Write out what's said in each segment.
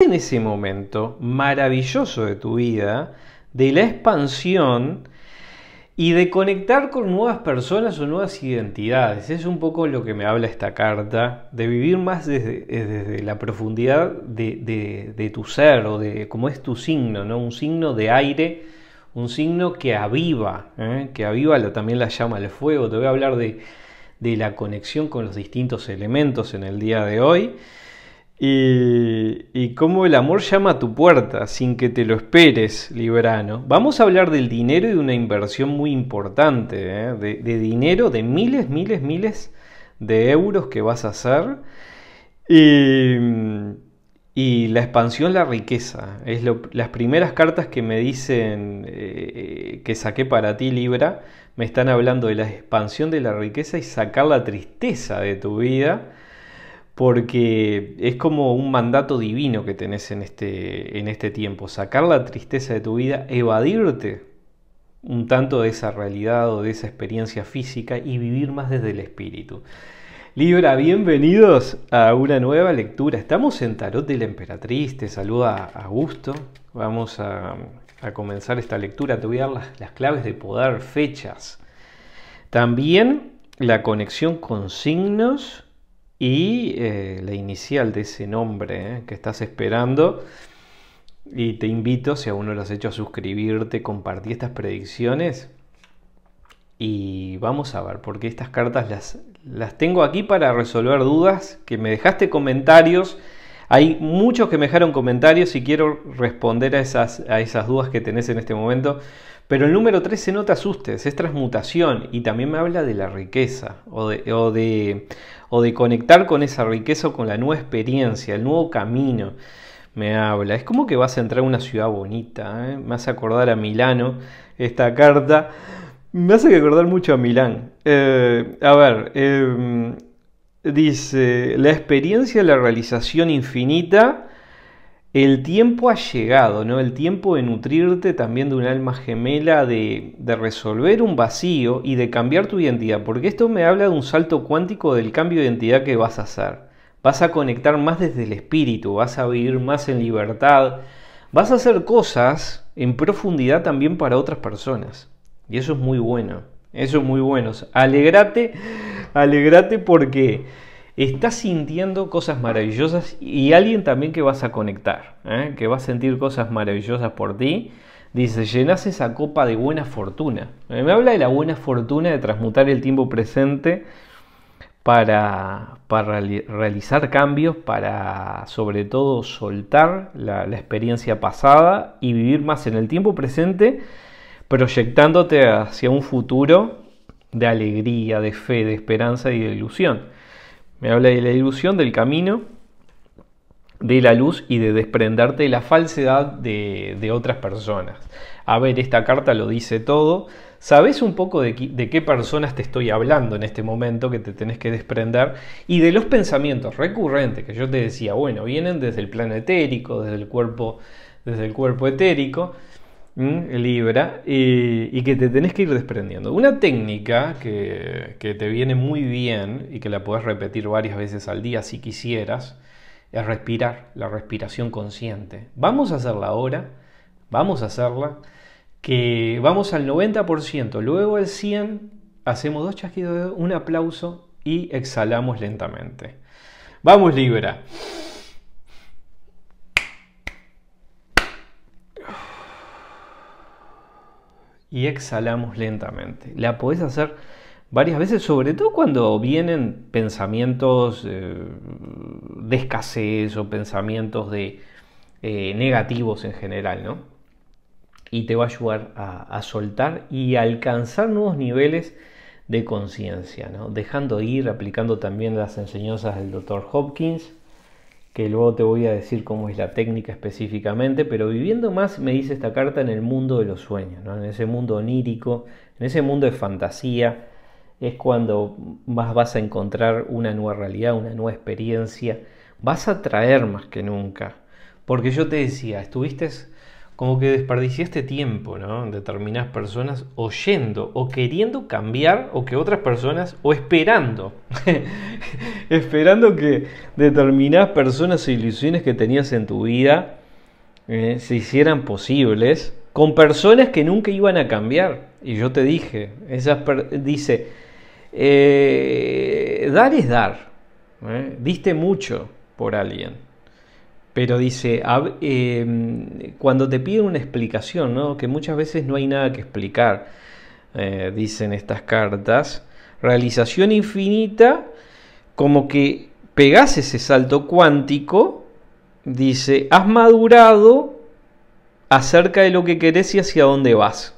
En ese momento maravilloso de tu vida, de la expansión y de conectar con nuevas personas o nuevas identidades. Es un poco lo que me habla esta carta, de vivir más desde la profundidad de tu ser, o de cómo es tu signo, ¿no? Un signo de aire, un signo que aviva, también la llama al fuego. Te voy a hablar de la conexión con los distintos elementos en el día de hoy. Y cómo el amor llama a tu puerta sin que te lo esperes, Librano. Vamos a hablar del dinero y de una inversión muy importante, de dinero, de miles de euros que vas a hacer. Y la expansión, la riqueza. Las primeras cartas que me dicen que saqué para ti, Libra, me están hablando de la expansión de la riqueza y sacar la tristeza de tu vida. Porque es como un mandato divino que tenés en este tiempo. Sacar la tristeza de tu vida, evadirte un tanto de esa realidad o de esa experiencia física y vivir más desde el espíritu. Libra, bienvenidos a una nueva lectura. Estamos en Tarot de la Emperatriz. Te saluda Augusto. Vamos a comenzar esta lectura. Te voy a dar las claves de poder, fechas. También la conexión con signos y la inicial de ese nombre que estás esperando. Y te invito, si aún no lo has hecho, a suscribirte, compartir estas predicciones. Y vamos a ver, porque estas cartas las tengo aquí para resolver dudas que me dejaste comentarios. Hay muchos que me dejaron comentarios y quiero responder a esas dudas que tenés en este momento. Pero el número 13, no te asustes, es transmutación y también me habla de la riqueza o de conectar con esa riqueza o con la nueva experiencia, el nuevo camino. Me habla, es como que vas a entrar a una ciudad bonita, me hace acordar a Milano esta carta, me hace acordar mucho a Milán. Dice, la experiencia, la realización infinita. El tiempo ha llegado, ¿no? El tiempo de nutrirte también de un alma gemela, de resolver un vacío y de cambiar tu identidad, porque esto me habla de un salto cuántico del cambio de identidad que vas a hacer. Vas a conectar más desde el espíritu, vas a vivir más en libertad, vas a hacer cosas en profundidad también para otras personas. Y eso es muy bueno, eso es muy bueno. Alegrate porque estás sintiendo cosas maravillosas y alguien también que vas a conectar, que va a sentir cosas maravillosas por ti. Dice, llenás esa copa de buena fortuna. Me habla de la buena fortuna de transmutar el tiempo presente para realizar cambios, para sobre todo soltar la experiencia pasada y vivir más en el tiempo presente, proyectándote hacia un futuro de alegría, de fe, de esperanza y de ilusión. Me habla de la ilusión, del camino, de la luz y de desprenderte de la falsedad de otras personas. A ver, esta carta lo dice todo. ¿Sabés un poco de qué personas te estoy hablando en este momento que te tenés que desprender? Y de los pensamientos recurrentes que yo te decía, bueno, vienen desde el plano etérico, desde el cuerpo etérico, Libra, y que te tenés que ir desprendiendo. Una técnica que te viene muy bien y que la podés repetir varias veces al día si quisieras, es respirar, la respiración consciente. Vamos a hacerla ahora, vamos a hacerla, que vamos al 90%, luego al 100%, hacemos 2 chasquidos de dedos, un aplauso y exhalamos lentamente. Vamos, Libra. Y exhalamos lentamente. La podés hacer varias veces, sobre todo cuando vienen pensamientos de escasez o pensamientos negativos en general, ¿no? Y te va a ayudar a soltar y a alcanzar nuevos niveles de conciencia, ¿no? Dejando ir, aplicando también las enseñanzas del Dr. Hopkins, que luego te voy a decir cómo es la técnica específicamente, pero viviendo más, me dice esta carta, en el mundo de los sueños, ¿no? En ese mundo onírico, en ese mundo de fantasía, es cuando más vas a encontrar una nueva realidad, una nueva experiencia, vas a traer más que nunca, porque yo te decía, estuviste como que desperdiciaste tiempo, ¿no? En determinadas personas oyendo o queriendo cambiar o que otras personas o esperando, esperando que determinadas personas o ilusiones que tenías en tu vida se hicieran posibles con personas que nunca iban a cambiar. Y yo te dije, dice, dar es dar, diste mucho por alguien. Pero dice, cuando te piden una explicación, ¿no? Que muchas veces no hay nada que explicar, dicen estas cartas, realización infinita, como que pegás ese salto cuántico, dice, has madurado acerca de lo que querés y hacia dónde vas.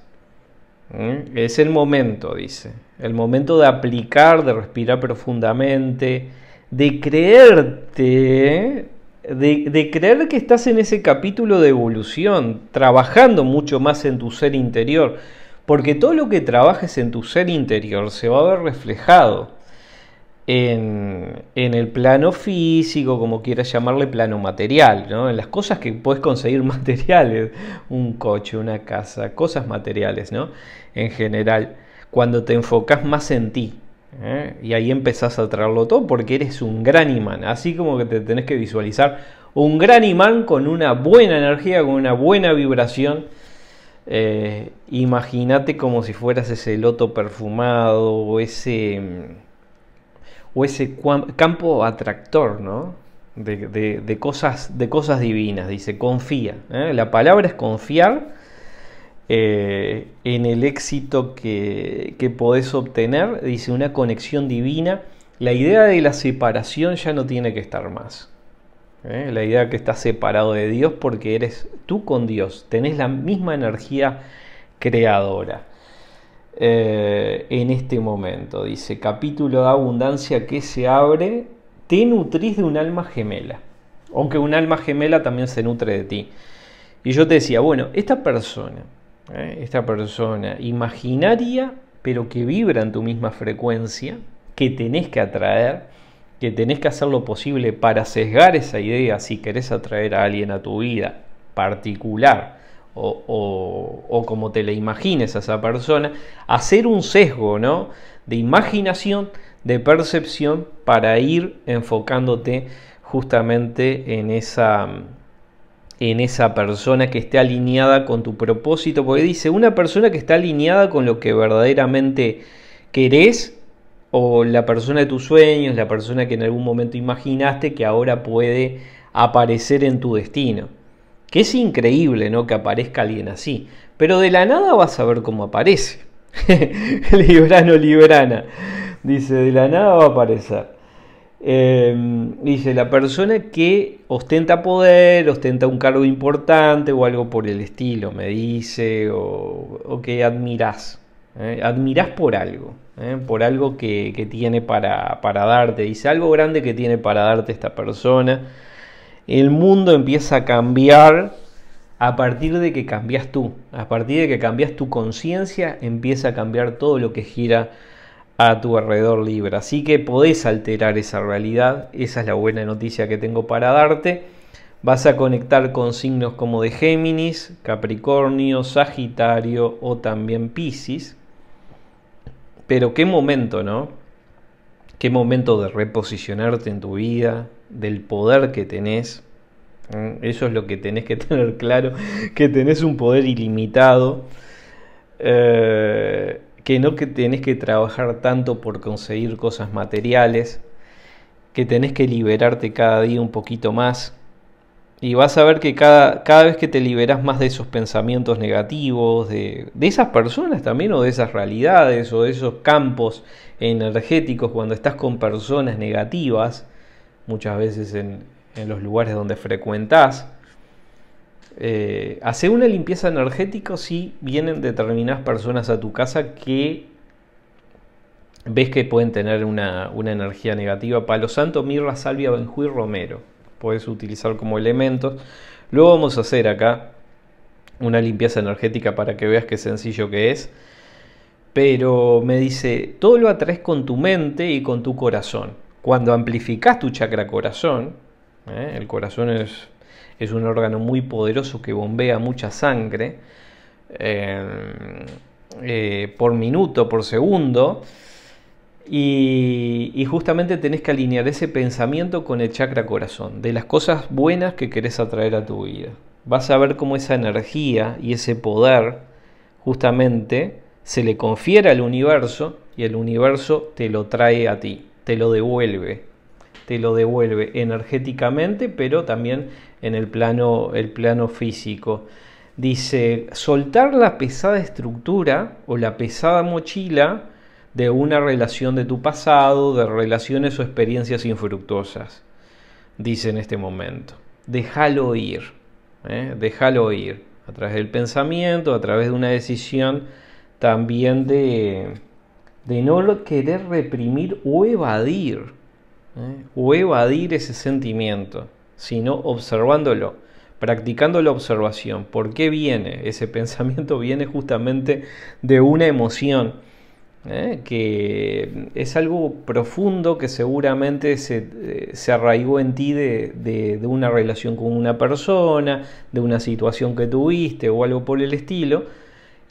Es el momento, dice, el momento de aplicar, de respirar profundamente, de creerte, de creer que estás en ese capítulo de evolución, trabajando mucho más en tu ser interior, porque todo lo que trabajes en tu ser interior se va a ver reflejado en el plano físico, como quieras llamarle, plano material, ¿no? En las cosas que puedes conseguir materiales, un coche, una casa, cosas materiales, ¿no? En general, cuando te enfocas más en ti. Y ahí empezás a traerlo todo porque eres un gran imán, así como que te tenés que visualizar un gran imán con una buena energía, con una buena vibración. Imagínate como si fueras ese loto perfumado o ese campo atractor, ¿no? De cosas divinas. Dice, confía. La palabra es confiar en el éxito que podés obtener. Dice, una conexión divina. La idea de la separación ya no tiene que estar más. La idea de que estás separado de Dios porque eres tú con Dios. Tenés la misma energía creadora. En este momento, dice, capítulo de abundancia que se abre, te nutrís de un alma gemela, aunque un alma gemela también se nutre de ti. Y yo te decía, bueno, esta persona imaginaria, pero que vibra en tu misma frecuencia, que tenés que atraer, que tenés que hacer lo posible para sesgar esa idea si querés atraer a alguien a tu vida particular, o como te la imagines a esa persona, hacer un sesgo, ¿no? De imaginación, de percepción, para ir enfocándote justamente en esa persona que esté alineada con tu propósito, porque dice, una persona que está alineada con lo que verdaderamente querés, o la persona de tus sueños, la persona que en algún momento imaginaste que ahora puede aparecer en tu destino. Que es increíble, ¿no? Que aparezca alguien así. Pero de la nada vas a ver cómo aparece. Librano, librana. Dice, de la nada va a aparecer. Dice, la persona que ostenta poder, ostenta un cargo importante o algo por el estilo, me dice, o que admirás. Admirás por algo que tiene para darte. Dice, algo grande que tiene para darte esta persona. El mundo empieza a cambiar a partir de que cambias tú. A partir de que cambias tu conciencia, empieza a cambiar todo lo que gira a tu alrededor, Libra. Así que podés alterar esa realidad. Esa es la buena noticia que tengo para darte. Vas a conectar con signos como de Géminis, Capricornio, Sagitario o también Piscis. Pero qué momento, ¿no? Qué momento de reposicionarte en tu vida, del poder que tenés. Eso es lo que tenés que tener claro, que tenés un poder ilimitado, que no que tenés que trabajar tanto por conseguir cosas materiales, que tenés que liberarte cada día un poquito más. Y vas a ver que cada vez que te liberás más de esos pensamientos negativos, de esas personas también, o de esas realidades, o de esos campos energéticos, cuando estás con personas negativas, muchas veces en los lugares donde frecuentás, hacer una limpieza energética si vienen determinadas personas a tu casa que ves que pueden tener una energía negativa. Palo santo, mirra, salvia, benjuí, romero. Puedes utilizar como elementos. Luego vamos a hacer acá una limpieza energética para que veas qué sencillo que es. Pero me dice, todo lo atraes con tu mente y con tu corazón. Cuando amplificás tu chakra corazón, el corazón es es un órgano muy poderoso que bombea mucha sangre por minuto, por segundo, y justamente tenés que alinear ese pensamiento con el chakra corazón, de las cosas buenas que querés atraer a tu vida. Vas a ver cómo esa energía y ese poder justamente se le confiere al universo y el universo te lo trae a ti, te lo devuelve energéticamente, pero también en el plano físico. Dice, soltar la pesada estructura o la pesada mochila de una relación de tu pasado, de relaciones o experiencias infructuosas. Dice en este momento, déjalo ir, déjalo ir, a través del pensamiento, a través de una decisión también de no querer reprimir o evadir ese sentimiento, sino observándolo, practicando la observación. ¿Por qué viene? Ese pensamiento viene justamente de una emoción, que es algo profundo que seguramente se arraigó en ti de una relación con una persona, de una situación que tuviste o algo por el estilo.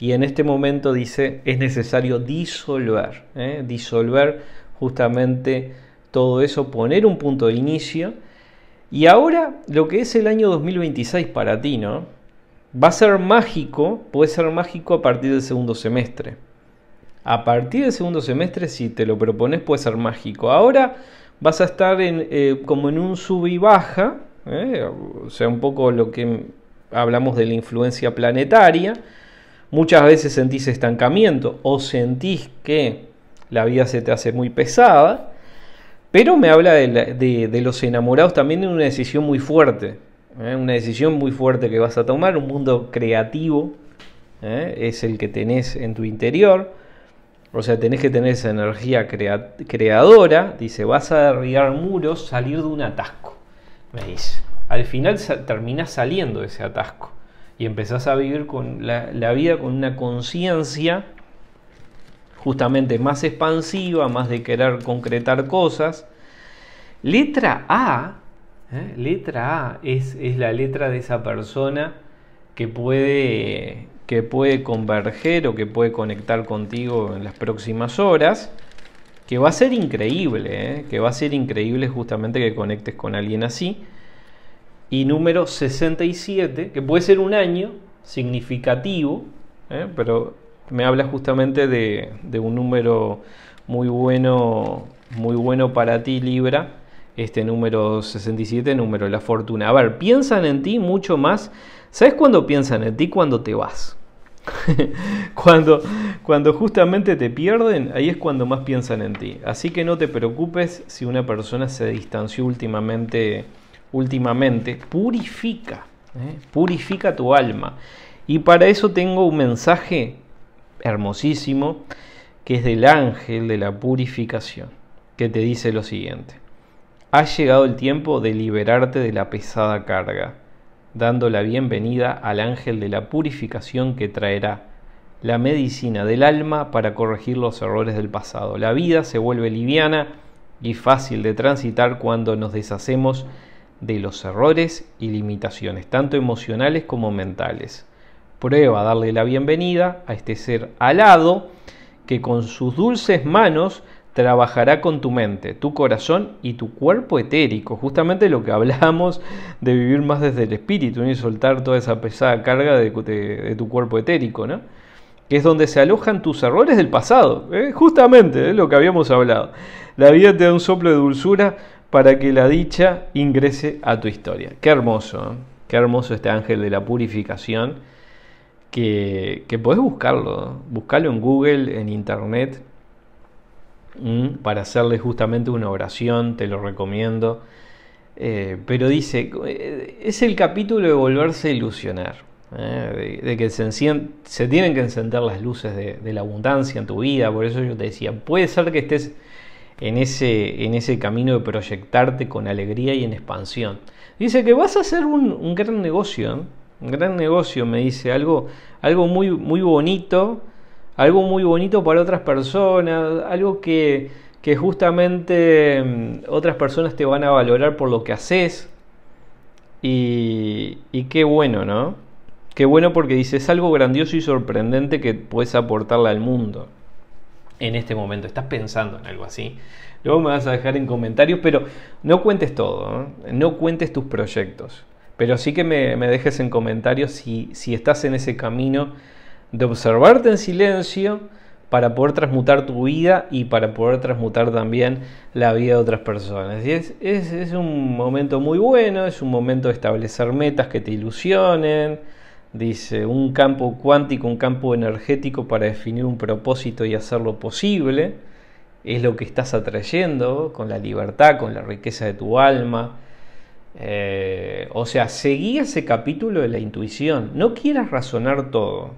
Y en este momento dice, es necesario disolver justamente todo eso, poner un punto de inicio. Y ahora lo que es el año 2026 para ti, ¿no? Va a ser mágico, puede ser mágico a partir del segundo semestre. A partir del segundo semestre, si te lo propones, puede ser mágico. Ahora vas a estar como en un sub y baja, o sea, un poco lo que hablamos de la influencia planetaria. Muchas veces sentís estancamiento o sentís que la vida se te hace muy pesada, pero me habla de los enamorados también de una decisión muy fuerte, una decisión muy fuerte que vas a tomar. Un mundo creativo es el que tenés en tu interior, o sea, tenés que tener esa energía creadora. Dice, vas a derribar muros, salir de un atasco, me dice. Al final terminás saliendo de ese atasco y empezás a vivir con la vida con una conciencia justamente más expansiva, más de querer concretar cosas. Letra A es la letra de esa persona que puede converger o que puede conectar contigo en las próximas horas, que va a ser increíble, que va a ser increíble justamente que conectes con alguien así. Y número 67, que puede ser un año significativo, pero me habla justamente de un número muy bueno para ti, Libra. Este número 67, número de la fortuna. A ver, piensan en ti mucho más. ¿Sabes cuándo piensan en ti? Cuando te vas. cuando justamente te pierden, ahí es cuando más piensan en ti. Así que no te preocupes si una persona se distanció últimamente. Purifica tu alma. Y para eso tengo un mensaje hermosísimo que es del ángel de la purificación, que te dice lo siguiente: ha llegado el tiempo de liberarte de la pesada carga, dando la bienvenida al ángel de la purificación que traerá la medicina del alma para corregir los errores del pasado. La vida se vuelve liviana y fácil de transitar cuando nos deshacemos de los errores y limitaciones, tanto emocionales como mentales. Prueba a darle la bienvenida a este ser alado que con sus dulces manos trabajará con tu mente, tu corazón y tu cuerpo etérico. Justamente lo que hablamos de vivir más desde el espíritu, ¿no? Y soltar toda esa pesada carga de tu cuerpo etérico, ¿no? Que es donde se alojan tus errores del pasado. Justamente lo que habíamos hablado. La vida te da un soplo de dulzura para que la dicha ingrese a tu historia. Qué hermoso, ¿eh? Qué hermoso este ángel de la purificación, que podés buscarlo en Google, en internet, para hacerle justamente una oración, te lo recomiendo. Pero dice, es el capítulo de volverse a ilusionar, de que se tienen que encender las luces de la abundancia en tu vida. Por eso yo te decía, puede ser que estés en ese camino de proyectarte con alegría y en expansión. Dice que vas a hacer un gran negocio, un gran negocio, me dice, algo muy, muy bonito, algo muy bonito para otras personas, algo que justamente otras personas te van a valorar por lo que haces. Y qué bueno, ¿no? Qué bueno porque dice, es algo grandioso y sorprendente que puedes aportarle al mundo en este momento. Estás pensando en algo así. Luego me vas a dejar en comentarios, pero no cuentes todo, ¿no? No cuentes tus proyectos. Pero sí que me dejes en comentarios si estás en ese camino de observarte en silencio para poder transmutar tu vida y para poder transmutar también la vida de otras personas. Y es un momento muy bueno, es un momento de establecer metas que te ilusionen. Dice, un campo cuántico, un campo energético para definir un propósito y hacerlo posible. Es lo que estás atrayendo con la libertad, con la riqueza de tu alma. O sea, seguí ese capítulo de la intuición. No quieras razonar todo.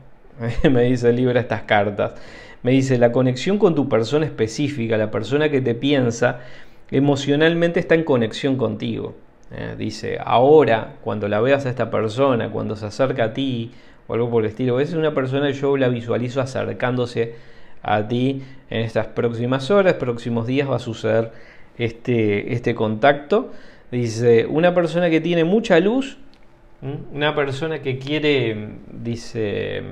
Me dice Libra estas cartas. Me dice, la conexión con tu persona específica, la persona que te piensa, emocionalmente está en conexión contigo. Dice, ahora, cuando la veas a esta persona, cuando se acerca a ti, o algo por el estilo, es una persona que yo la visualizo acercándose a ti en estas próximas horas, próximos días va a suceder este contacto. Dice, una persona que tiene mucha luz, una persona que quiere, dice,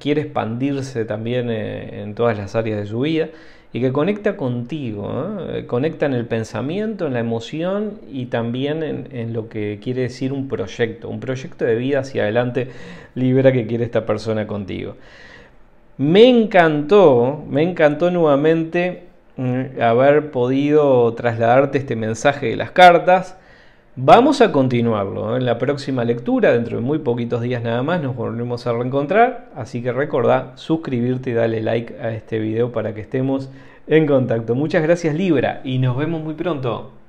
quiere expandirse también en todas las áreas de su vida y que conecta contigo, ¿eh? Conecta en el pensamiento, en la emoción y también en lo que quiere decir un proyecto de vida hacia adelante, Libra, que quiere esta persona contigo. Me encantó nuevamente haber podido trasladarte este mensaje de las cartas. Vamos a continuarlo en la próxima lectura, dentro de muy poquitos días nada más nos volvemos a reencontrar, así que recordá suscribirte y darle like a este video para que estemos en contacto. Muchas gracias Libra y nos vemos muy pronto.